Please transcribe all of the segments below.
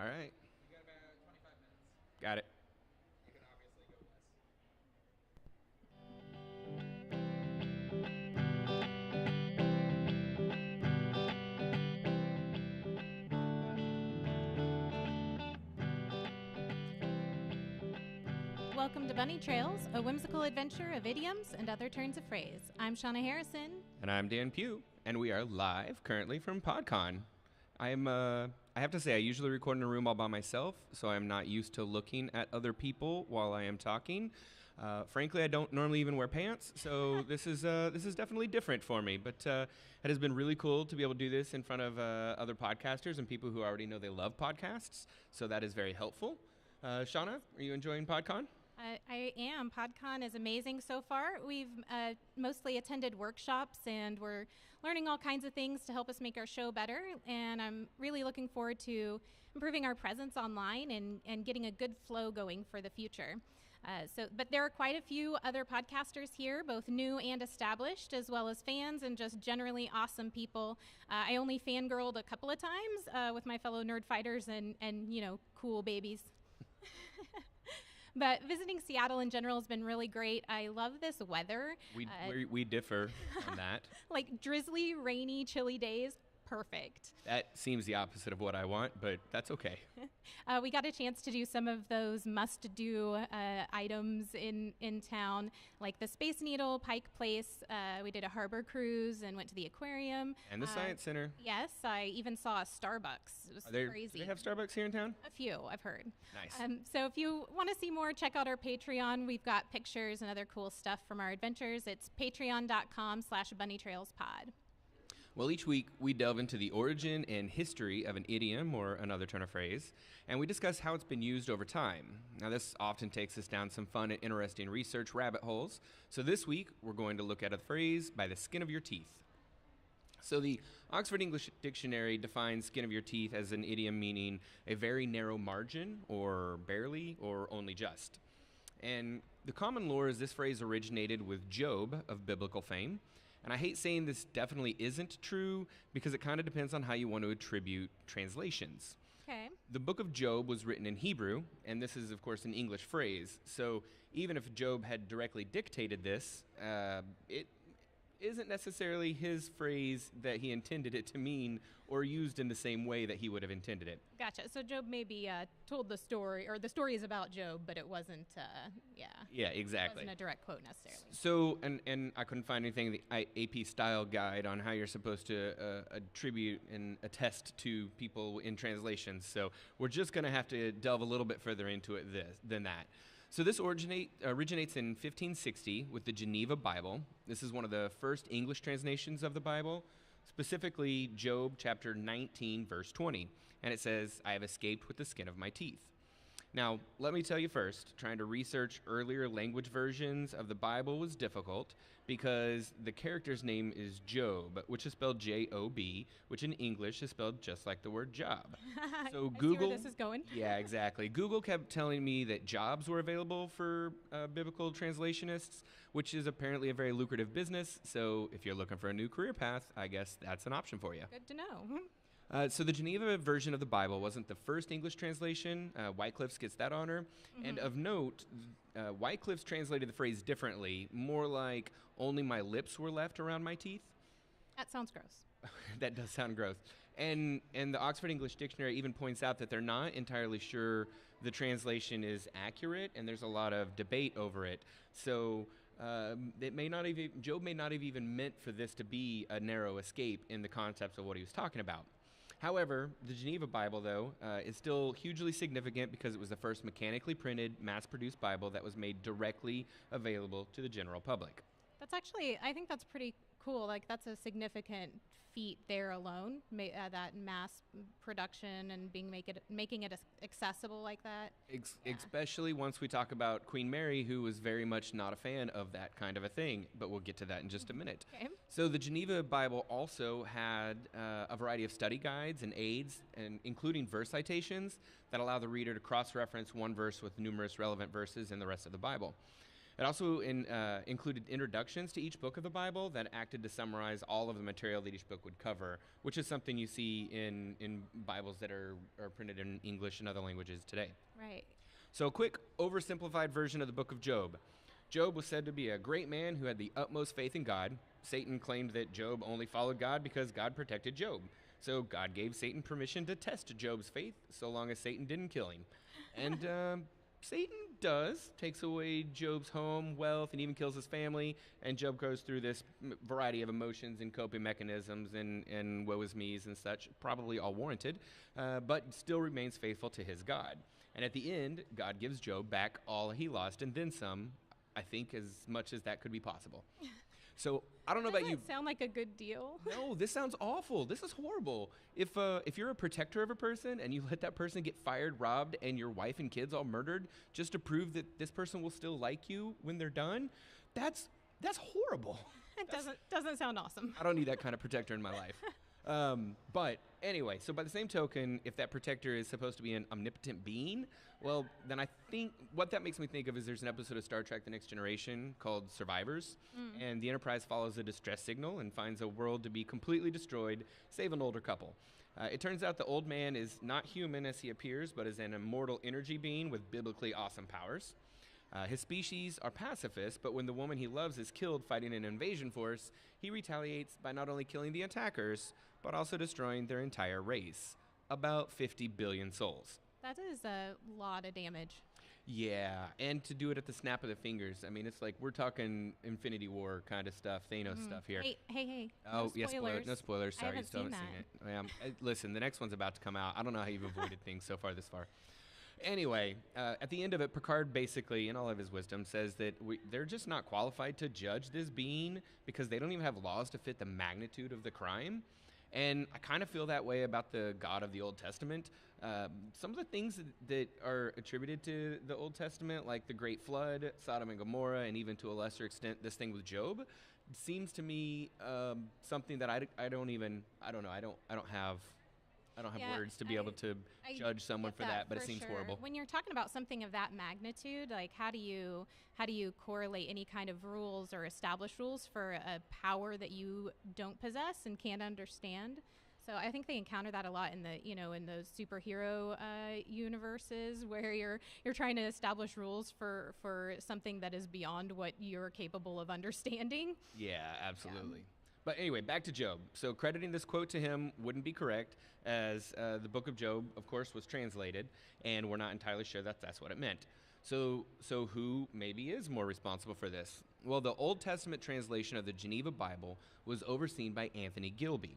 All right. You got about 25 minutes. Got it. You can obviously go less. Welcome to Bunny Trails, a whimsical adventure of idioms and other turns of phrase. I'm Shauna Harrison. And I'm Dan Pugh, and we are live currently from Podcon. I have to say, I usually record in a room all by myself, so I'm not used to looking at other people while I am talking. Frankly, I don't normally even wear pants, so this is definitely different for me. But it has been really cool to be able to do this in front of other podcasters and people who already know they love podcasts. So that is very helpful. Shauna, are you enjoying Podcon? I am. Podcon is amazing so far. We've mostly attended workshops, and we're learning all kinds of things to help us make our show better. And I'm really looking forward to improving our presence online and getting a good flow going for the future. But there are quite a few other podcasters here, both new and established, as well as fans and just generally awesome people. I only fangirled a couple of times with my fellow nerd fighters and cool babies. But visiting Seattle in general has been really great. I love this weather. We differ on that. Like drizzly, rainy, chilly days. Perfect. That seems the opposite of what I want, but that's okay. We got a chance to do some of those must-do items in town, like the Space Needle, Pike Place. We did a harbor cruise and went to the aquarium. And the Science Center. Yes, I even saw a Starbucks. It was crazy. Do they have Starbucks here in town? A few, I've heard. Nice. So if you want to see more, check out our Patreon. We've got pictures and other cool stuff from our adventures. It's patreon.com/bunnytrailspod. Well, each week we delve into the origin and history of an idiom or another turn of phrase, and we discuss how it's been used over time. Now, this often takes us down some fun and interesting research rabbit holes. So this week, we're going to look at a phrase by the skin of your teeth. So the Oxford English Dictionary defines skin of your teeth as an idiom meaning a very narrow margin, or barely, or only just. And the common lore is this phrase originated with Job of biblical fame. And I hate saying this definitely isn't true because it kind of depends on how you want to attribute translations. Okay. The book of Job was written in Hebrew, and this is, of course, an English phrase. So even if Job had directly dictated this, it isn't necessarily his phrase that he intended it to mean or used in the same way that he would have intended it. Gotcha. So Job maybe told the story, or the story is about Job, but it wasn't, Yeah, exactly. It wasn't a direct quote necessarily. So, and I couldn't find anything in the AP style guide on how you're supposed to attribute and attest to people in translations. So we're just going to have to delve a little bit further into it than that. So this originates in 1560 with the Geneva Bible. This is one of the first English translations of the Bible, specifically Job chapter 19, verse 20. And it says, "I have escaped with the skin of my teeth." Now, let me tell you first, trying to research earlier language versions of the Bible was difficult because the character's name is Job, which is spelled J-O-B, which in English is spelled just like the word job. So I Google, see where this is going. Yeah, exactly. Google kept telling me that jobs were available for biblical translationists, which is apparently a very lucrative business. So if you're looking for a new career path, I guess that's an option for you. Good to know. So the Geneva version of the Bible wasn't the first English translation. Wycliffe's gets that honor. Mm-hmm. And of note, Wycliffe's translated the phrase differently, more like, "Only my lips were left around my teeth." That sounds gross. That does sound gross. And the Oxford English Dictionary even points out that they're not entirely sure the translation is accurate, and there's a lot of debate over it. So Job may not have even meant for this to be a narrow escape in the context of what he was talking about. However, the Geneva Bible, though, is still hugely significant because it was the first mechanically printed, mass-produced Bible that was made directly available to the general public. That's actually, I think that's pretty cool. Like, that's a significant feat there alone, that mass production and making it accessible like that. Especially once we talk about Queen Mary, who was very much not a fan of that kind of a thing, but we'll get to that in just a minute. Okay. So the Geneva Bible also had a variety of study guides and aids, and including verse citations that allow the reader to cross-reference one verse with numerous relevant verses in the rest of the Bible. It also included introductions to each book of the Bible that acted to summarize all of the material that each book would cover, which is something you see in Bibles that are printed in English and other languages today. Right. So a quick oversimplified version of the book of Job. Job was said to be a great man who had the utmost faith in God. Satan claimed that Job only followed God because God protected Job. So God gave Satan permission to test Job's faith so long as Satan didn't kill him. And Satan takes away Job's home, wealth, and even kills his family. And Job goes through this variety of emotions and coping mechanisms and woe is me's and such, probably all warranted, but still remains faithful to his God. And at the end, God gives Job back all he lost and then some, I think as much as that could be possible. So I don't know about you. Doesn't sound like a good deal. No, this sounds awful. This is horrible. If you're a protector of a person and you let that person get fired, robbed, and your wife and kids all murdered just to prove that this person will still like you when they're done, that's horrible. It doesn't sound awesome. I don't need that kind of protector in my life. But anyway, so by the same token, if that protector is supposed to be an omnipotent being, well, then I think what that makes me think of is there's an episode of Star Trek The Next Generation called Survivors, and the Enterprise follows a distress signal and finds a world to be completely destroyed, save an older couple. It turns out the old man is not human as he appears, but is an immortal energy being with biblically awesome powers. His species are pacifists, but when the woman he loves is killed fighting an invasion force, he retaliates by not only killing the attackers, but also destroying their entire race. About 50 billion souls. That is a lot of damage. Yeah, and to do it at the snap of the fingers. I mean, it's like we're talking Infinity War kind of stuff, Thanos stuff here. Hey. Oh, no yes, spoilers. no spoilers. Sorry, you still seen haven't seen it. Listen, the next one's about to come out. I don't know how you've avoided things so far this far. Anyway, at the end of it, Picard basically, in all of his wisdom, says that they're just not qualified to judge this being because they don't even have laws to fit the magnitude of the crime. And I kind of feel that way about the God of the Old Testament. Some of the things that are attributed to the Old Testament, like the Great Flood, Sodom and Gomorrah, and even to a lesser extent this thing with Job, seems to me something that I don't have words to be able to judge someone for that, but it seems horrible. When you're talking about something of that magnitude, like how do you correlate any kind of rules or establish rules for a power that you don't possess and can't understand? So I think they encounter that a lot in those superhero universes where you're trying to establish rules for something that is beyond what you're capable of understanding. Yeah, absolutely. Yeah. But anyway, back to Job. So crediting this quote to him wouldn't be correct, as the book of Job, of course, was translated, and we're not entirely sure that that's what it meant. So who maybe is more responsible for this? Well, the Old Testament translation of the Geneva Bible was overseen by Anthony Gilby.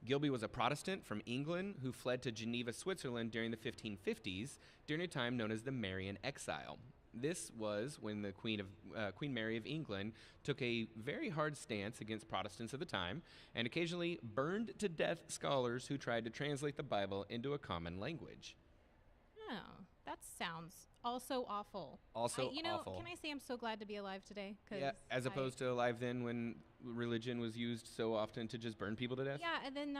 Gilby was a Protestant from England who fled to Geneva, Switzerland during the 1550s, during a time known as the Marian Exile. This was when the Queen Mary of England took a very hard stance against Protestants of the time and occasionally burned to death scholars who tried to translate the Bible into a common language. Oh, that sounds also awful. Awful. Can I say I'm so glad to be alive today? Yeah, as opposed to alive then when religion was used so often to just burn people to death? Yeah, and then,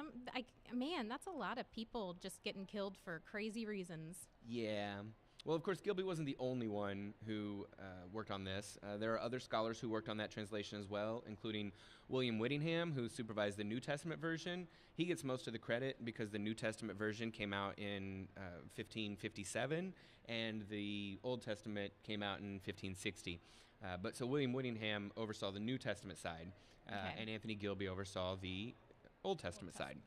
man, that's a lot of people just getting killed for crazy reasons. Yeah. Well, of course, Gilby wasn't the only one who worked on this. There are other scholars who worked on that translation as well, including William Whittingham, who supervised the New Testament version. He gets most of the credit because the New Testament version came out in 1557, and the Old Testament came out in 1560. So William Whittingham oversaw the New Testament side, and Anthony Gilby oversaw the Old Testament side.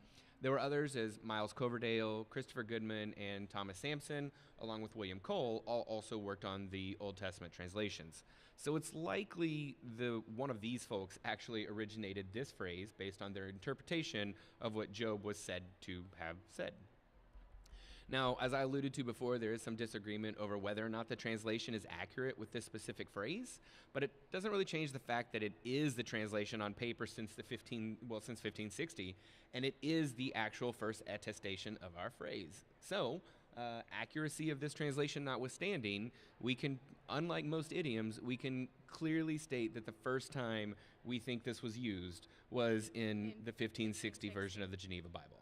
There were others as Miles Coverdale, Christopher Goodman, and Thomas Sampson, along with William Cole, all also worked on the Old Testament translations. So it's likely one of these folks actually originated this phrase based on their interpretation of what Job was said to have said. Now, as I alluded to before, there is some disagreement over whether or not the translation is accurate with this specific phrase, but it doesn't really change the fact that it is the translation on paper since 1560, and it is the actual first attestation of our phrase. So, accuracy of this translation notwithstanding, we can, unlike most idioms, we can clearly state that the first time we think this was used was in the 1560 version of the Geneva Bible.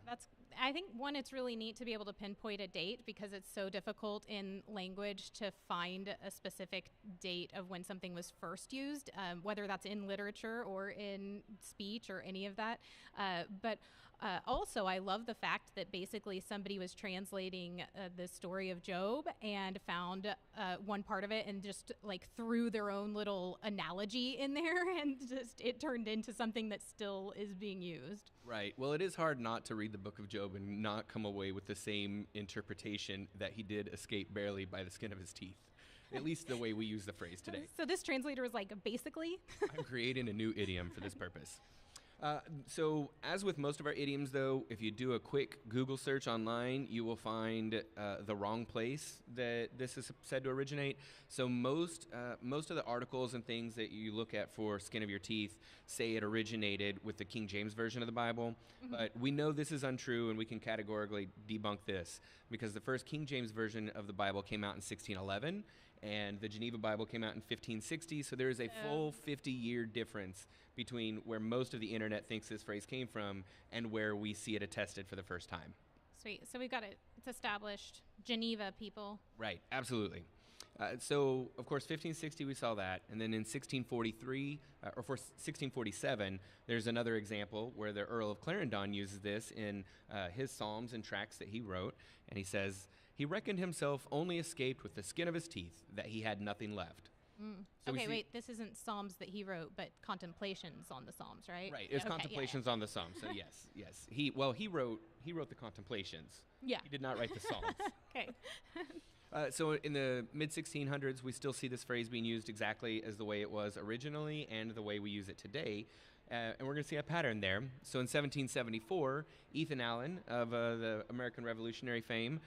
I think, one, it's really neat to be able to pinpoint a date because it's so difficult in language to find a specific date of when something was first used, whether that's in literature or in speech or any of that. But also, I love the fact that basically somebody was translating the story of Job and found one part of it and just like threw their own little analogy in there, and just it turned into something that still is being used. Right. Well, it is hard not to read the book of Job and not come away with the same interpretation that he did escape barely by the skin of his teeth. At least the way we use the phrase today. So this translator was like, basically? I'm creating a new idiom for this purpose. So as with most of our idioms, though, if you do a quick Google search online, you will find the wrong place that this is said to originate. So most of the articles and things that you look at for skin of your teeth say it originated with the King James Version of the Bible. Mm-hmm. But we know this is untrue, and we can categorically debunk this because the first King James Version of the Bible came out in 1611. And the Geneva Bible came out in 1560, so there is a full 50-year difference between where most of the internet thinks this phrase came from and where we see it attested for the first time. Sweet. So we've got it. It's established. Geneva, people. Right. Absolutely. So, of course, 1560, we saw that. And then in 1643, or for 1647, there's another example where the Earl of Clarendon uses this in his psalms and tracts that he wrote. And he says, "He reckoned himself only escaped with the skin of his teeth, that he had nothing left." So okay, wait, this isn't Psalms that he wrote, but contemplations on the Psalms, right? Right, it's contemplations on the Psalms. So yes. He wrote the contemplations. Yeah. He did not write the Psalms. Okay. So in the mid-1600s, we still see this phrase being used exactly as the way it was originally and the way we use it today. And we're going to see a pattern there. So in 1774, Ethan Allen of the American Revolutionary fame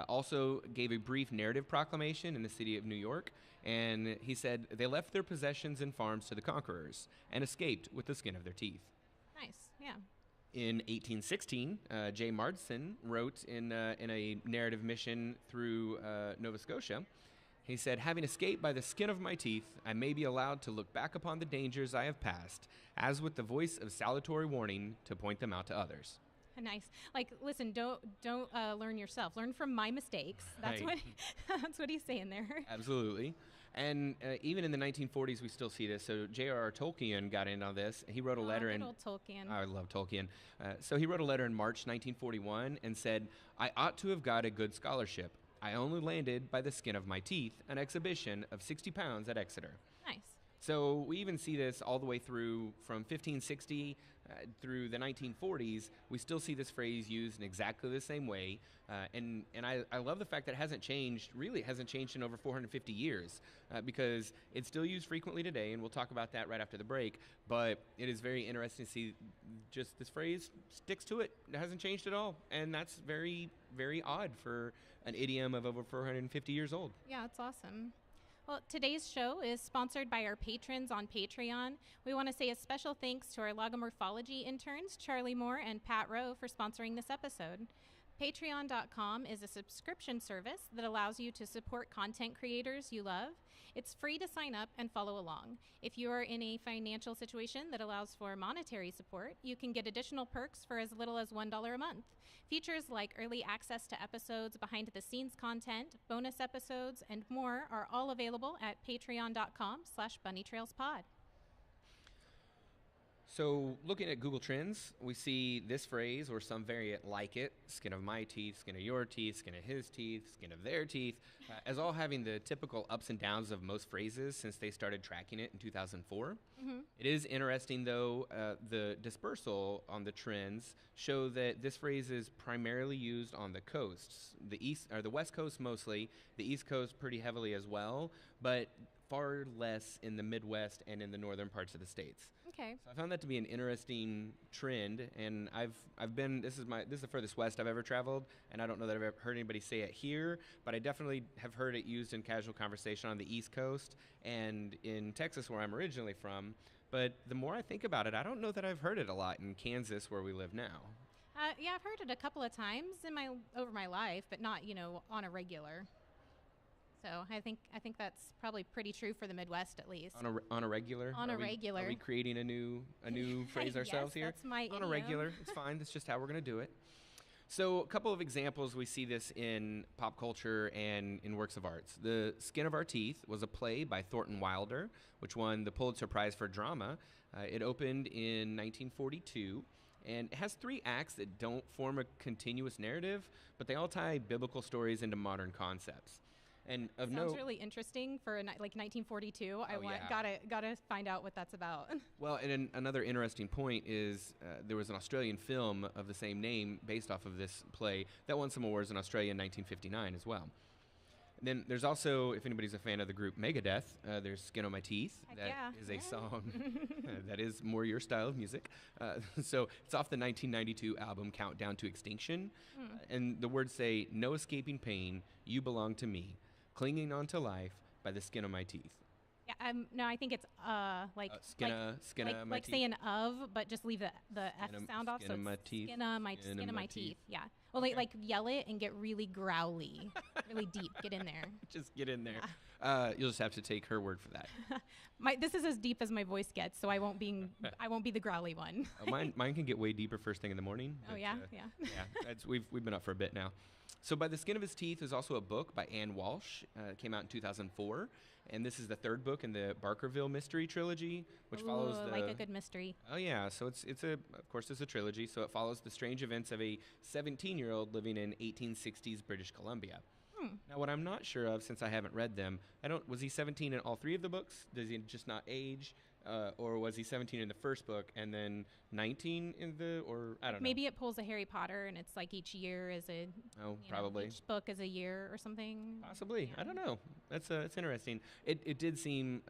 also gave a brief narrative proclamation in the city of New York. And he said, "They left their possessions and farms to the conquerors and escaped with the skin of their teeth." Nice, yeah. In 1816, J. Marsden wrote in a narrative mission through Nova Scotia. He said, "Having escaped by the skin of my teeth, I may be allowed to look back upon the dangers I have passed, as with the voice of salutary warning, to point them out to others." Nice. Like, listen, don't learn yourself. Learn from my mistakes. That's Right. that's what he's saying there. Absolutely. And even in the 1940s, we still see this. So J.R.R. Tolkien got in on this. He wrote a letter good in... old Tolkien. I love Tolkien. So he wrote a letter in March 1941 and said, "I ought to have got a good scholarship. I only landed by the skin of my teeth, an exhibition of 60 pounds at Exeter." Nice. So we even see this all the way through from 1560 through the 1940s. We still see this phrase used in exactly the same way. And I love the fact that it hasn't changed. Really, it hasn't changed in over 450 years because it's still used frequently today, and we'll talk about that right after the break. But it is very interesting to see just this phrase sticks to it. It hasn't changed at all. And that's very, very odd for an idiom of over 450 years old. Yeah, it's awesome. Well, today's show is sponsored by our patrons on Patreon. We want to say a special thanks to our logomorphology interns, Charlie Moore and Pat Rowe, for sponsoring this episode. Patreon.com is a subscription service that allows you to support content creators you love. It's free to sign up and follow along. If you are in a financial situation that allows for monetary support, you can get additional perks for as little as $1 a month. Features like early access to episodes, behind-the-scenes content, bonus episodes, and more are all available at patreon.com/bunnytrailspod. So looking at Google Trends, we see this phrase or some variant like it, skin of my teeth, skin of your teeth, skin of his teeth, skin of their teeth, as all having the typical ups and downs of most phrases since they started tracking it in 2004. Mm-hmm. It is interesting, though, the dispersal on the trends show that this phrase is primarily used on the coasts, the east or the west coast mostly, the east coast pretty heavily as well, but far less in the Midwest and in the northern parts of the states. Okay. So I found that to be an interesting trend, and I've been this is the furthest west I've ever traveled, and I don't know that I've ever heard anybody say it here, but I definitely have heard it used in casual conversation on the East Coast and in Texas, where I'm originally from. But the more I think about it, I don't know that I've heard it a lot in Kansas, where we live now. Yeah, I've heard it a couple of times over my life, but not on a regular. So I think that's probably pretty true for the Midwest, at least. On a regular. On a Are regular. we creating a new phrase ourselves Yes, here? that's my On a idiom. regular. It's fine. That's just how we're going to do it. So a couple of examples, we see this in pop culture and in works of arts. The Skin of Our Teeth was a play by Thornton Wilder, which won the Pulitzer Prize for Drama. It opened in 1942, and it has 3 acts that don't form a continuous narrative, but they all tie biblical stories into modern concepts. And of Sounds note, really interesting for like 1942. I want yeah. gotta find out what that's about. well, and another interesting point is there was an Australian film of the same name based off of this play that won some awards in Australia in 1959 as well. And then there's also, if anybody's a fan of the group Megadeth, there's Skin on My Teeth. Heck That yeah. is a song that is more your style of music. So it's off the 1992 album Countdown to Extinction. And the words say, "No escaping pain, you belong to me, clinging on to life by the skin of my teeth." Yeah, no, I think it's like skin of my like teeth. saying of, but just leave the F sound off. Skin So of my it's teeth. Skin of my teeth. Yeah. Well, like yell it and get really growly, really deep. Get in there. Just get in there. You'll just have to take her word for that. This is as deep as my voice gets, so I won't be the growly one. Mine can get way deeper first thing in the morning. Oh but, yeah. We've been up for a bit now. So By the Skin of His Teeth is also a book by Anne Walsh. It came out in 2004, and this is the 3rd book in the Barkerville mystery trilogy, which follows the like a good mystery. Oh yeah, so of course it's a trilogy, so it follows the strange events of a 17-year-old living in 1860s British Columbia. Now, what I'm not sure of, since I haven't read them, was he 17 in all 3 of the books? Does he just not age? Or was he 17 in the first book and then 19 in I don't know. Maybe it pulls a Harry Potter and it's like each year is a probably each book is a year or something. Possibly. Yeah. I don't know. It's interesting. It did seem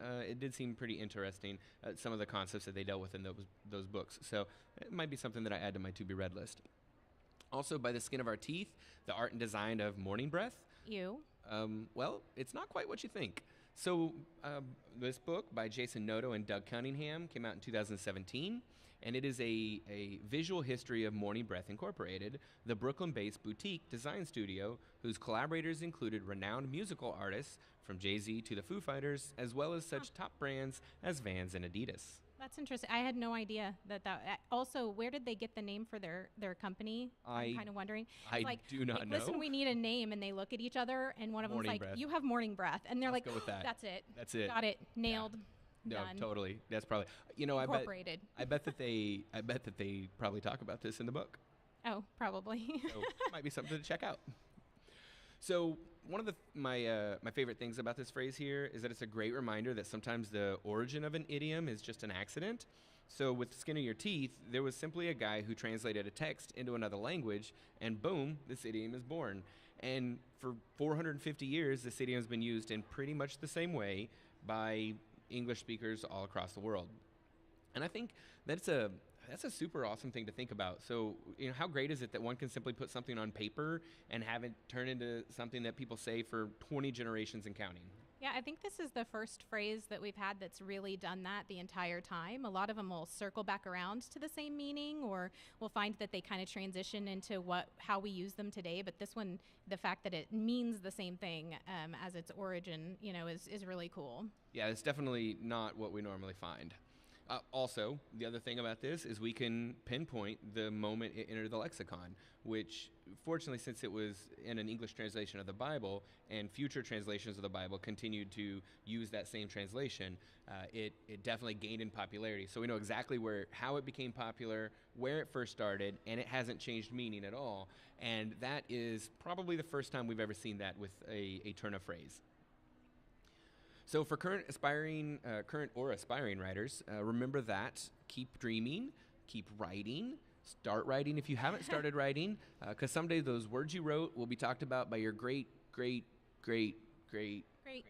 pretty interesting, some of the concepts that they dealt with in those books. So it might be something that I add to my to be read list. Also, By the Skin of Our Teeth, the art and design of Morning Breath. Well, it's not quite what you think. So this book by Jason Noto and Doug Cunningham came out in 2017, and it is a visual history of Morning Breath Incorporated, the Brooklyn-based boutique design studio whose collaborators included renowned musical artists from Jay-Z to the Foo Fighters, as well as such top brands as Vans and Adidas. That's interesting. I had no idea that. Also, where did they get the name for their company? I'm kind of wondering. I do not know. Listen, we need a name, and they look at each other, and one of them's like, Breath. "You have morning breath," and they're Let's like, go with that. "That's it. That's it. Got it. Nailed. No, Done. totally. That's probably Incorporated. I bet that they probably talk about this in the book. Oh, probably. So it might be something to check out. So one of my favorite things about this phrase here is that it's a great reminder that sometimes the origin of an idiom is just an accident. So with Skin of Your Teeth, there was simply a guy who translated a text into another language, and boom, this idiom is born. And for 450 years, this idiom has been used in pretty much the same way by English speakers all across the world. And I think that's a super awesome thing to think about. So, how great is it that one can simply put something on paper and have it turn into something that people say for 20 generations and counting? Yeah, I think this is the first phrase that we've had that's really done that the entire time. A lot of them will circle back around to the same meaning, or we'll find that they kind of transition into how we use them today. But this one, the fact that it means the same thing as its origin, is really cool. Yeah, it's definitely not what we normally find. Also, the other thing about this is we can pinpoint the moment it entered the lexicon, which, fortunately, since it was in an English translation of the Bible and future translations of the Bible continued to use that same translation, it definitely gained in popularity. So we know exactly how it became popular, where it first started, and it hasn't changed meaning at all. And that is probably the first time we've ever seen that with a turn of phrase. So for current or aspiring writers, remember that. Keep dreaming, keep writing, start writing if you haven't started writing, because someday those words you wrote will be talked about by your great.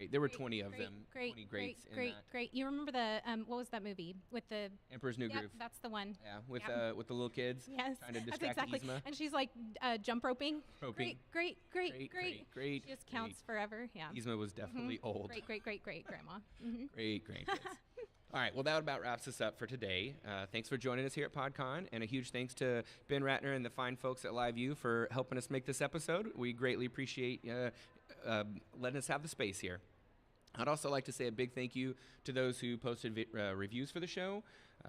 There were 20 of them. 20 greats in that. You remember the what was that movie with the Emperor's New Groove? That's the one. Yeah, with the little kids. Yes, trying to that's distract exactly. Yzma. And she's like jump roping. Roping. Great. Great. She just counts forever. Yeah. Yzma was definitely old. Great grandma. Mm-hmm. Great grandkids. All right, well, that about wraps us up for today. Thanks for joining us here at Podcon, and a huge thanks to Ben Ratner and the fine folks at LiveU for helping us make this episode. We greatly appreciate letting us have the space here. I'd also like to say a big thank you to those who posted reviews for the show.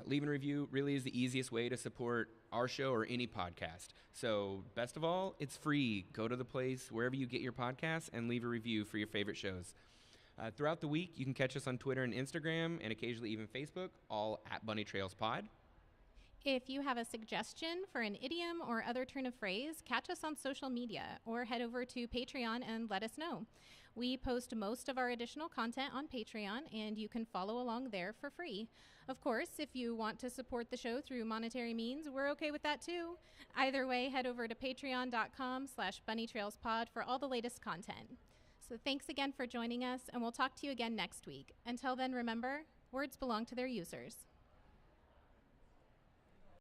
Leaving a review really is the easiest way to support our show or any podcast. So best of all, it's free. Go to the place wherever you get your podcasts and leave a review for your favorite shows. Throughout the week, you can catch us on Twitter and Instagram, and occasionally even Facebook, all at Bunny Trails Pod. If you have a suggestion for an idiom or other turn of phrase, catch us on social media or head over to Patreon and let us know. We post most of our additional content on Patreon, and you can follow along there for free. Of course, if you want to support the show through monetary means, we're okay with that too. Either way, head over to patreon.com/bunnytrailspod for all the latest content. So thanks again for joining us, and we'll talk to you again next week. Until then, remember, words belong to their users.